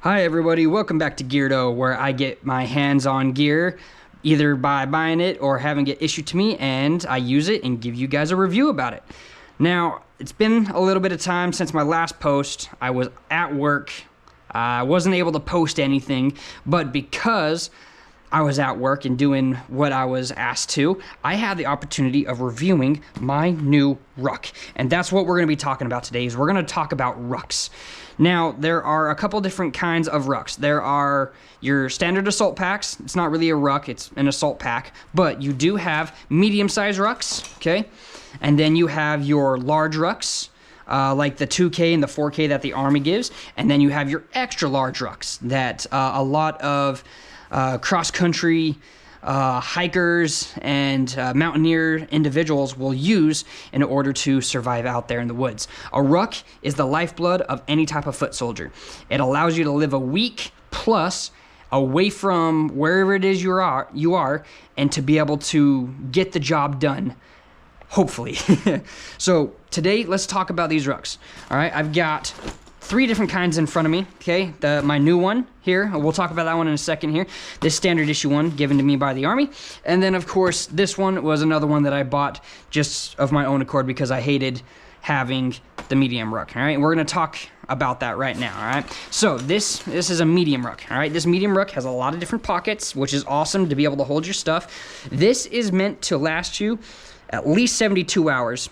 Hi everybody, welcome back to Geardo, where I get my hands on gear either by buying it or having it issued to me, and I use it and give you guys a review about it. Now, it's been a little bit of time since my last post. I was at work. I wasn't able to post anything, but because I was at work and doing what I was asked to, I had the opportunity of reviewing my new Ruck. And that's what we're going to be talking about today, is we're going to talk about Rucks. Now, there are a couple different kinds of Rucks. There are your standard assault packs. It's not really a Ruck, it's an assault pack. But you do have medium-sized Rucks, okay? And then you have your large Rucks, like the 2K and the 4K that the Army gives. And then you have your extra large Rucks that a lot of cross-country hikers and mountaineer individuals will use in order to survive out there in the woods. A ruck is the lifeblood of any type of foot soldier. It allows you to live a week plus away from wherever it is you are, and to be able to get the job done, hopefully. So today, let's talk about these rucks. All right, I've got 3 different kinds in front of me, okay? My new one here, we'll talk about that one in a second here. This standard issue one given to me by the Army. And then, of course, this one was another one that I bought just of my own accord because I hated having the medium ruck, all right? And we're gonna talk about that right now, all right? So this is a medium ruck, all right? This medium ruck has a lot of different pockets, which is awesome to be able to hold your stuff. This is meant to last you at least 72 hours.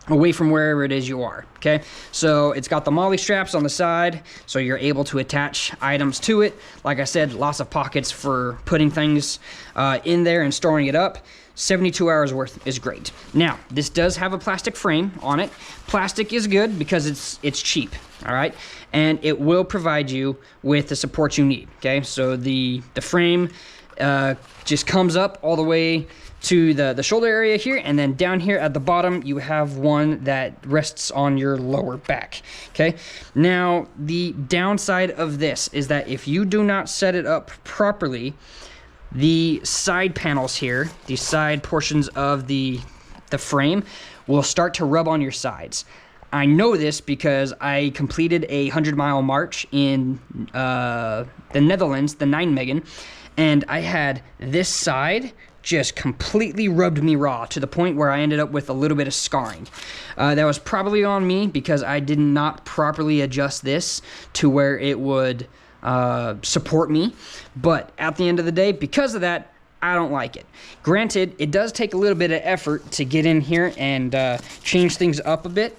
Away from wherever it is you are, okay? So it's got the molly straps on the side, so you're able to attach items to it. Like I said, lots of pockets for putting things in there and storing it up. 72 hours worth is great. Now, this does have a plastic frame on it. Plastic is good because it's cheap, all right? And it will provide you with the support you need, okay? So the frame just comes up all the way to the shoulder area here, and then down here at the bottom you have one that rests on your lower back, okay? Now, the downside of this is that if you do not set it up properly, the side panels here, the side portions of the frame, will start to rub on your sides. I know this because I completed a 100-mile march in the Netherlands, the Nijmegen, and I had this side just completely rubbed me raw to the point where I ended up with a little bit of scarring. That was probably on me because I did not properly adjust this to where it would support me. But at the end of the day, because of that, I don't like it. Granted, it does take a little bit of effort to get in here and change things up a bit,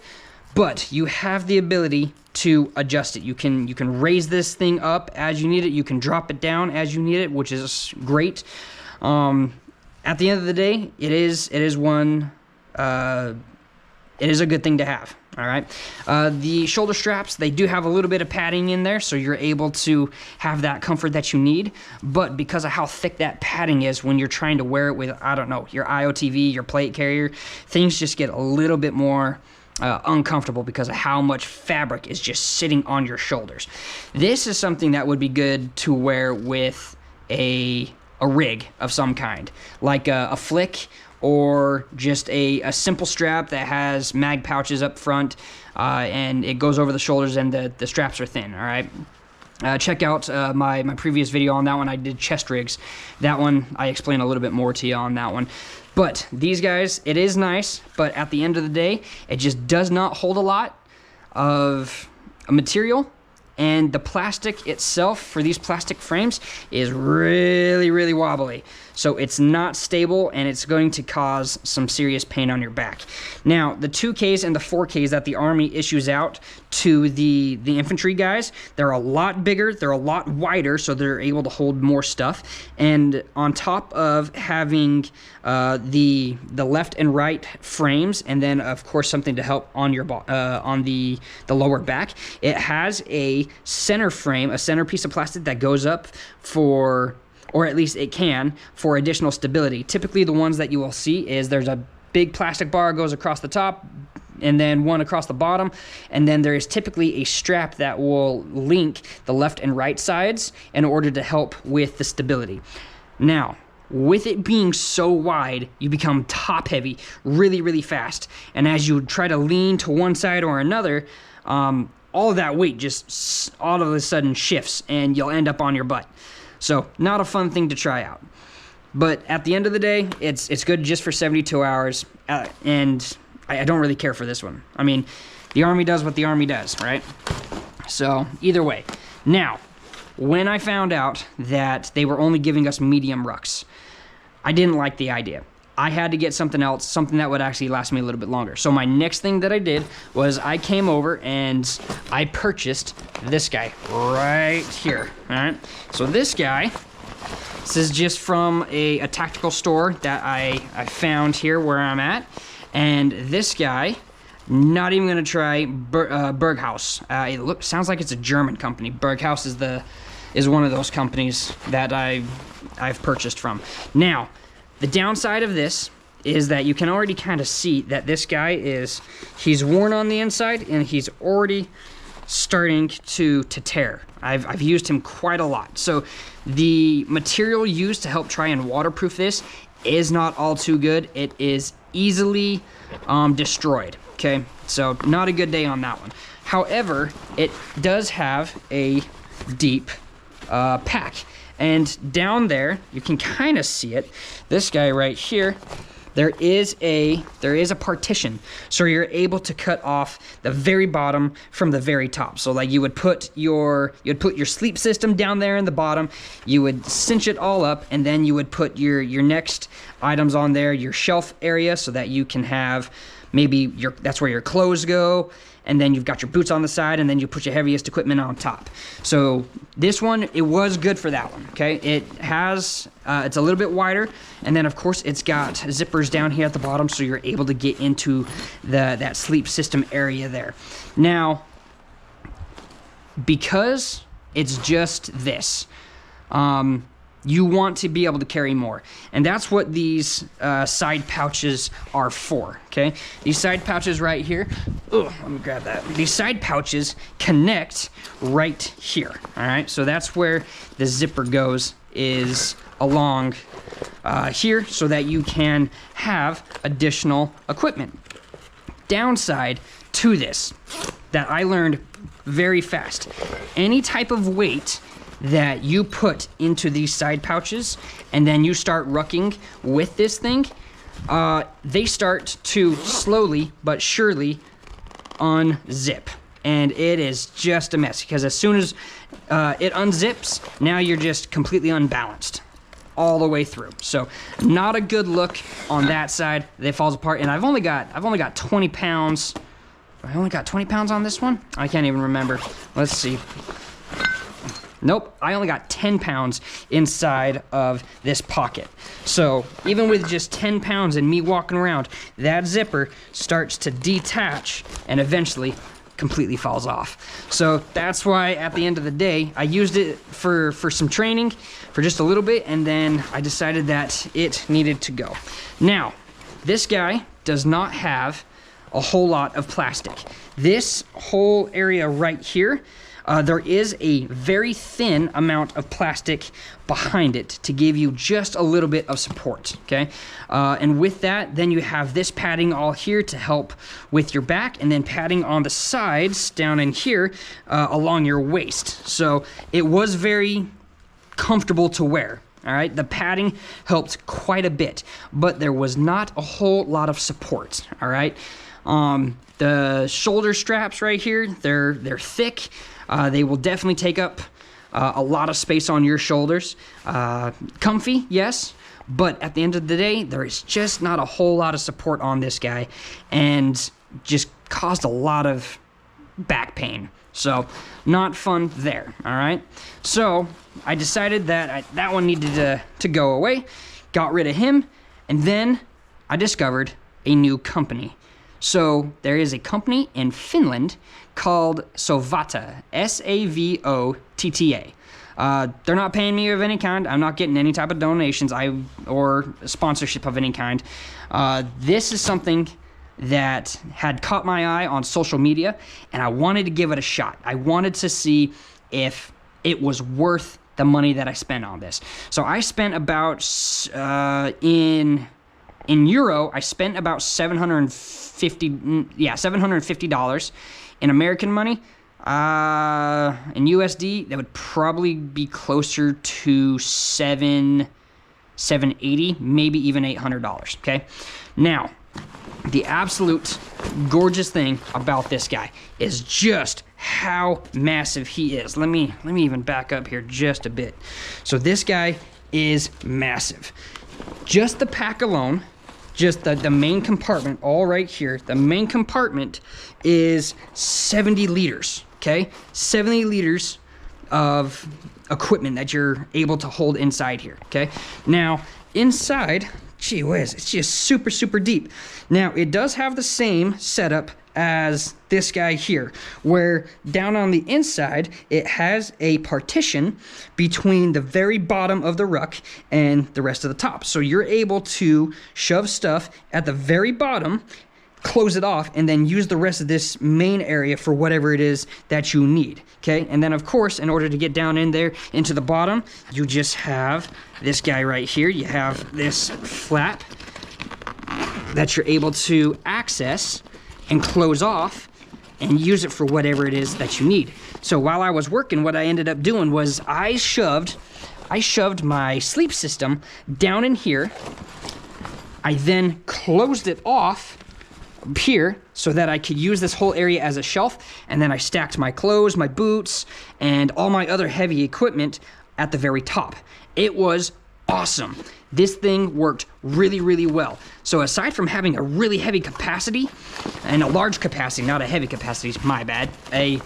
but you have the ability to adjust it. You can raise this thing up as you need it. You can drop it down as you need it, which is great. At the end of the day, it is a good thing to have, all right? The shoulder straps, they do have a little bit of padding in there, so you're able to have that comfort that you need, but because of how thick that padding is when you're trying to wear it with, I don't know, your IOTV, your plate carrier, things just get a little bit more uncomfortable because of how much fabric is just sitting on your shoulders. This is something that would be good to wear with a rig of some kind, like a flick, or just a simple strap that has mag pouches up front, and it goes over the shoulders and the straps are thin, all right? Check out my previous video on that one. I did chest rigs. That one, I explain a little bit more to you on that one. But these guys, it is nice, but at the end of the day, it just does not hold a lot of material. And the plastic itself for these plastic frames is really, really wobbly. So it's not stable, and it's going to cause some serious pain on your back. Now, the 2Ks and the 4Ks that the Army issues out to the infantry guys, they're a lot bigger, they're a lot wider, so they're able to hold more stuff. And on top of having the left and right frames, and then of course something to help on your on the lower back, it has a center frame, a center piece of plastic that goes up for, or at least it can, for additional stability. Typically the ones that you will see is there's a big plastic bar goes across the top, and then one across the bottom, and then there is typically a strap that will link the left and right sides in order to help with the stability. Now, with it being so wide, you become top heavy really, really fast, and as you try to lean to one side or another, all of that weight just all of a sudden shifts and you'll end up on your butt. So not a fun thing to try out. But at the end of the day, it's good just for 72 hours. And I don't really care for this one. I mean, the Army does what the Army does, right? So either way. Now, when I found out that they were only giving us medium rucks, I didn't like the idea. I had to get something else, something that would actually last me a little bit longer. So my next thing that I did was I came over and I purchased this guy right here, all right? So this guy, this is just from a tactical store that I found here where I'm at. And this guy, not even gonna try Berghaus. It sounds like it's a German company. Berghaus is one of those companies that I've purchased from. Now, the downside of this is that you can already kind of see that this guy he's worn on the inside and he's already starting to tear. I've used him quite a lot. So the material used to help try and waterproof this is not all too good. It is easily destroyed, okay? So not a good day on that one. However, it does have a deep pack. And down there, you can kind of see it. This guy right here, there is a partition, so you're able to cut off the very bottom from the very top. So like you would put your sleep system down there in the bottom, you would cinch it all up, and then you would put your next items on there, your shelf area, so that you can have maybe that's where your clothes go. And then you've got your boots on the side, and then you put your heaviest equipment on top. So this one, it was good for that one, okay? It has, it's a little bit wider, and then of course it's got zippers down here at the bottom, so you're able to get into that sleep system area there. Now, because it's just this, you want to be able to carry more. And that's what these side pouches are for, okay? These side pouches right here, let me grab that. These side pouches connect right here, all right? So that's where the zipper goes, is along here, so that you can have additional equipment. Downside to this that I learned very fast, any type of weight that you put into these side pouches and then you start rucking with this thing, they start to slowly but surely unzip. And it is just a mess, because as soon as it unzips, now you're just completely unbalanced all the way through. So not a good look on that side. It falls apart. And I've only got 20 pounds. I only got 20 pounds on this one? I can't even remember. Let's see. Nope, I only got 10 pounds inside of this pocket. So even with just 10 pounds and me walking around, that zipper starts to detach and eventually completely falls off. So that's why at the end of the day, I used it for some training for just a little bit, and then I decided that it needed to go. Now, this guy does not have a whole lot of plastic. This whole area right here, there is a very thin amount of plastic behind it to give you just a little bit of support, okay? And with that, then you have this padding all here to help with your back, and then padding on the sides down in here along your waist. So it was very comfortable to wear. All right, the padding helped quite a bit, but there was not a whole lot of support, all right? The shoulder straps right here, they're thick. They will definitely take up a lot of space on your shoulders. Comfy, yes, but at the end of the day, there is just not a whole lot of support on this guy, and just caused a lot of back pain. So not fun there, all right? So I decided that that one needed to go away, got rid of him, and then I discovered a new company. So there is a company in Finland called Savotta, S-A-V-O-T-T-A. They're not paying me of any kind. I'm not getting any type of donations or sponsorship of any kind. This is something that had caught my eye on social media, and I wanted to give it a shot. I wanted to see if it was worth the money that I spent on this. So I spent about, in euro, I spent about $750. In American money, In USD, that would probably be closer to $780, maybe even $800, okay? Now, the absolute gorgeous thing about this guy is just how massive he is. Let me even back up here just a bit. So this guy is massive. Just the pack alone, just the main compartment, all right here, the main compartment is 70 liters, okay? 70 liters of equipment that you're able to hold inside here, okay? Now, inside, gee whiz, it's just super, super deep. Now, it does have the same setup as this guy here, where down on the inside, it has a partition between the very bottom of the ruck and the rest of the top. So you're able to shove stuff at the very bottom, close it off, and then use the rest of this main area for whatever it is that you need, okay? And then, of course, in order to get down in there into the bottom, you just have this guy right here. You have this flap that you're able to access and close off and use it for whatever it is that you need. So while I was working, what I ended up doing was I shoved my sleep system down in here. I then closed it off here so that I could use this whole area as a shelf, and then I stacked my clothes, my boots, and all my other heavy equipment at the very top. It was awesome. This thing worked really, really well. So aside from having a really heavy capacity, and a large capacity, not a heavy capacity, my bad, a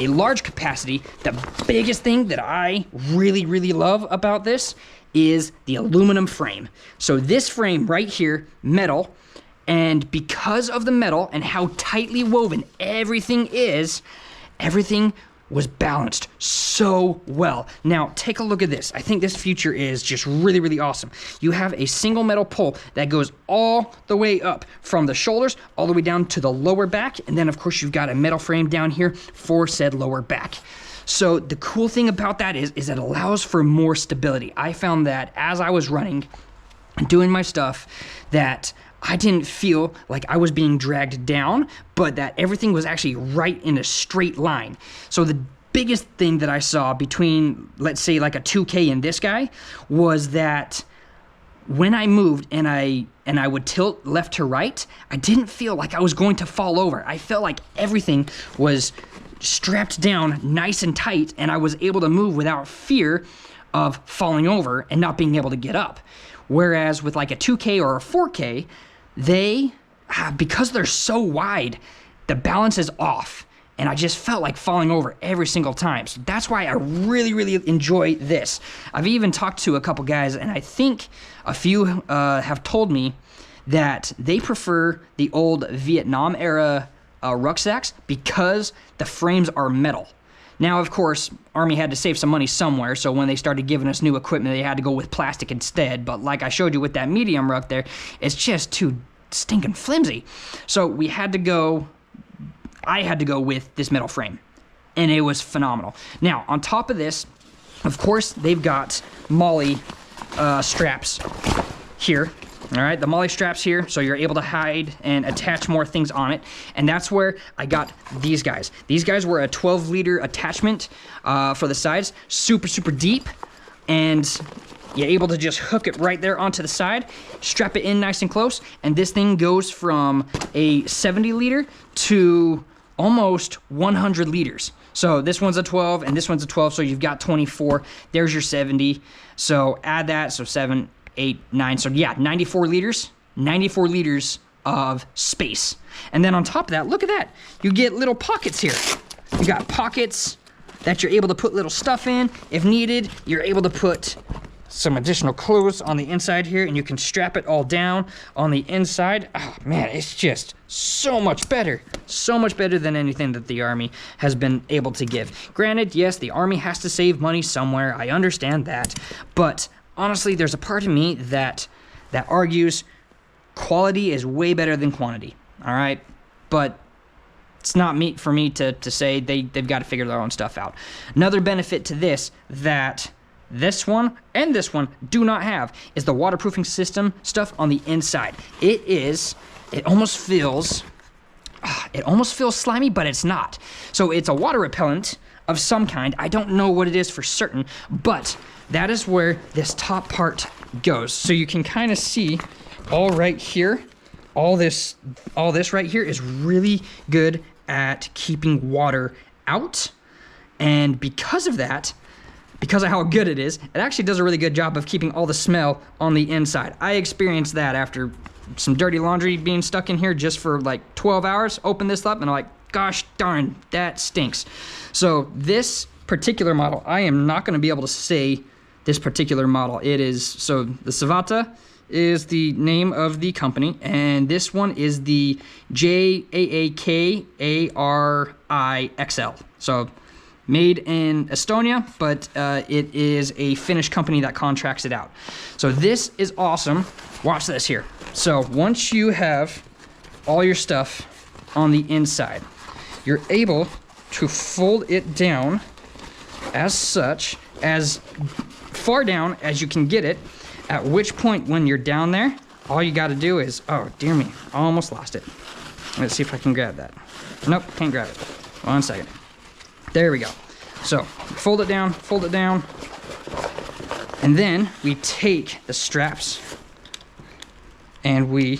large capacity, the biggest thing that I really, really love about this is the aluminum frame. So this frame right here, metal, and because of the metal and how tightly woven everything is, everything was balanced so well. Now, take a look at this. I think this feature is just really, really awesome. You have a single metal pole that goes all the way up from the shoulders all the way down to the lower back, and then, of course, you've got a metal frame down here for said lower back. So the cool thing about that is it allows for more stability. I found that as I was running and doing my stuff, that I didn't feel like I was being dragged down, but that everything was actually right in a straight line. So the biggest thing that I saw between, let's say, like a 2K and this guy was that when I moved and I would tilt left to right, I didn't feel like I was going to fall over. I felt like everything was strapped down nice and tight, and I was able to move without fear of falling over and not being able to get up. Whereas with like a 2K or a 4K, they, because they're so wide, the balance is off. And I just felt like falling over every single time. So that's why I really, really enjoy this. I've even talked to a couple guys, and I think a few have told me that they prefer the old Vietnam era rucksacks because the frames are metal. Now, of course, Army had to save some money somewhere, so when they started giving us new equipment, they had to go with plastic instead. But like I showed you with that medium ruck there, it's just too stinking flimsy. So I had to go with this metal frame, and it was phenomenal. Now, on top of this, of course, they've got MOLLE straps here. All right, the MOLLE straps here, so you're able to hide and attach more things on it. And that's where I got these guys. These guys were a 12-liter attachment for the sides, super, super deep. And you're able to just hook it right there onto the side, strap it in nice and close, and this thing goes from a 70-liter to almost 100 liters. So this one's a 12, and this one's a 12, so you've got 24. There's your 70. So add that, so 7, 8, 9, so yeah, 94 liters of space. And then on top of that, look at that. You get little pockets here. You got pockets that you're able to put little stuff in. If needed, you're able to put some additional clothes on the inside here, and you can strap it all down on the inside. Oh man, it's just so much better than anything that the Army has been able to give. Granted, yes, the Army has to save money somewhere. I understand that, but honestly, there's a part of me that argues quality is way better than quantity, all right? But it's not for me to say they've got to figure their own stuff out. Another benefit to this that this one and this one do not have is the waterproofing system stuff on the inside. It almost feels it almost feels slimy, but it's not. So it's a water repellent of some kind. I don't know what it is for certain, but that is where this top part goes. So you can kind of see all right here, all this right here is really good at keeping water out. And because of that, because of how good it is, it actually does a really good job of keeping all the smell on the inside. I experienced that after some dirty laundry being stuck in here just for like 12 hours. Open this up and I'm like, gosh darn, that stinks. So this particular model, I am not gonna be able to say this particular model. It is, so the Savotta is the name of the company, and this one is the Jääkäri XL. So made in Estonia, but it is a Finnish company that contracts it out. So this is awesome. Watch this here. So once you have all your stuff on the inside, you're able to fold it down as such, as far down as you can get it, at which point when you're down there, all you gotta do is, oh dear me, I almost lost it. Let's see if I can grab that. Nope, can't grab it. 1 second. There we go. So fold it down, and then we take the straps and we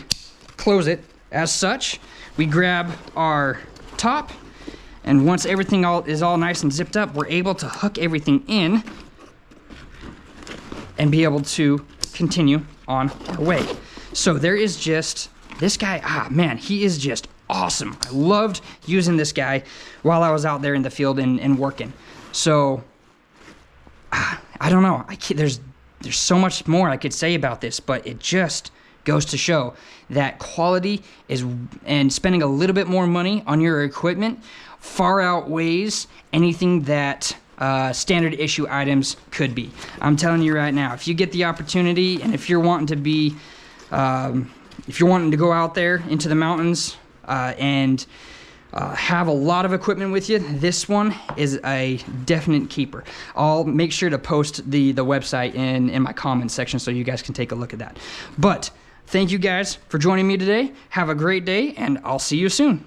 close it as such. We grab our top, and once everything is all nice and zipped up, we're able to hook everything in and be able to continue on our way. So there is just, this guy, man, he is just awesome. I loved using this guy while I was out there in the field and working. So, I don't know, there's so much more I could say about this, but it just goes to show that quality is, and spending a little bit more money on your equipment far outweighs anything that standard issue items could be. I'm telling you right now, if you get the opportunity, and if you're wanting to be, if you're wanting to go out there into the mountains and have a lot of equipment with you, this one is a definite keeper. I'll make sure to post the website in my comments section so you guys can take a look at that. But thank you guys for joining me today. Have a great day, and I'll see you soon.